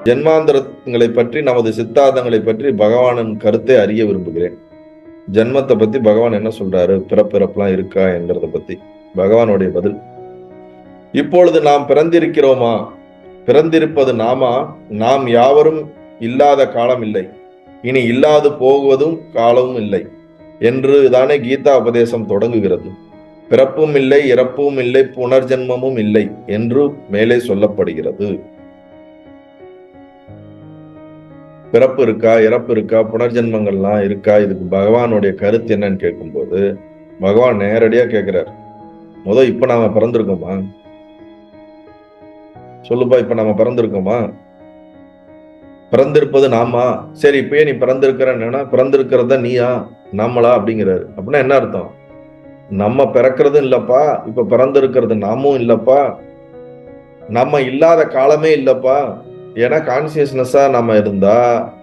ஜென்மாந்திரங்களை பற்றி, நமது சித்தாந்தங்களை பற்றி பகவானின் கருத்தை அறிய விரும்புகிறேன். ஜென்மத்தை பத்தி பகவான் என்ன சொல்றாரு, பிறப்பிறப்புலாம் இருக்கா என்கிறத பத்தி பகவானுடைய பதில். இப்பொழுது நாம் பிறந்திருக்கிறோமா? பிறந்திருப்பது நாமா? நாம் யாவரும் இல்லாத காலம் இல்லை, இனி இல்லாது போவதும் காலமும் இல்லை என்று தானே கீதா உபதேசம் தொடங்குகிறது. பிறப்பும் இல்லை, இறப்பும் இல்லை, புனர்ஜென்மமும் இல்லை என்று மேலே சொல்லப்படுகிறது. பிறப்பு இருக்கா, இறப்பு இருக்கா, புனர்ஜென்மங்கள்லாம் இருக்கா, இதுக்கு பகவானுடைய கருத்து என்னன்னு கேட்கும்போது பகவான் நேரடியா கேட்கிறார். இப்ப நாம பிறந்திருக்கோமா? சொல்லுப்பா, இப்ப நம்ம பிறந்திருக்கோமா? பிறந்திருப்பது நாமா? சரி, இப்பயே நீ பிறந்திருக்கிறன்னா பிறந்திருக்கிறத நீயா நாமளா அப்படிங்கிறாரு. அப்படின்னா என்ன அர்த்தம்? நம்ம பிறக்கிறதும் இல்லப்பா, இப்ப பிறந்திருக்கிறது நாமும் இல்லப்பா, நம்ம இல்லாத காலமே இல்லப்பா. ஏன்னா கான்சியஸ்னஸா நம்ம இருந்தா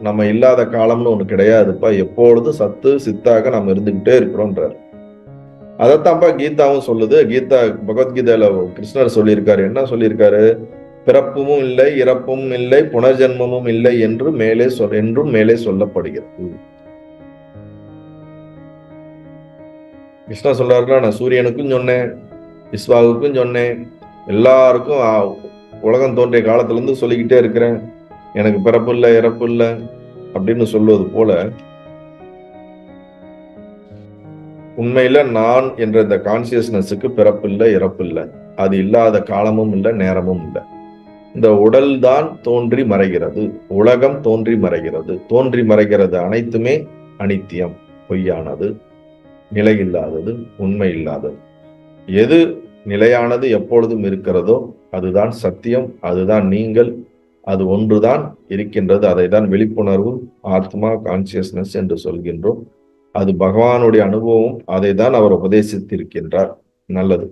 நம்ம இல்லாத காலம்னு ஒண்ணு கிடையாதுப்பா. எப்பொழுதும் சத்து சித்தாக நம்ம இருந்துகிட்டே இருக்கிறோம்ன்றார். அதைத்தான்ப்பா கீதாவும் சொல்லுது. கீதா பகவத்கீதையில கிருஷ்ணர் சொல்லியிருக்காரு. என்ன சொல்லியிருக்காரு? பிறப்பும் இல்லை, இறப்பும் இல்லை, புனர்ஜென்மமும் இல்லை என்று என்றும் மேலே சொல்லப்படுகிறது. கிருஷ்ணா சொல்றாருன்னா, நான் சூரியனுக்கும் சொன்னேன், விஸ்வாவுக்கும் சொன்னேன், எல்லாருக்கும் உலகம் தோன்றிய காலத்துல இருந்து சொல்லிக்கிட்டே இருக்கிறேன், எனக்கு பிறப்பு இல்லை, இறப்பு இல்லை அப்படின்னு சொல்வது போல, உண்மையில நான் என்ற இந்த கான்சியஸ்னஸுக்கு பிறப்பு இல்லை, இறப்பு இல்லை, அது இல்லாத காலமும் இல்லை, நேரமும் இல்லை. இந்த உடல் தான் தோன்றி மறைகிறது, உலகம் தோன்றி மறைகிறது. தோன்றி மறைகிறது அனைத்துமே அனித்தியம், பொய்யானது, நிலையில்லாதது, உண்மை இல்லாதது. எது நிலையானது எப்பொழுதும் இருக்கிறதோ அதுதான் சத்தியம், அதுதான் நீங்கள், அது ஒன்றுதான் இருக்கின்றது. அதை தான் விழிப்புணர்வு, ஆத்மா, கான்சியஸ்னஸ் என்று சொல்கின்றோம். அது பகவானுடைய அனுபவம், அதை தான் அவர் உபதேசித்திருக்கின்றார். நல்லது.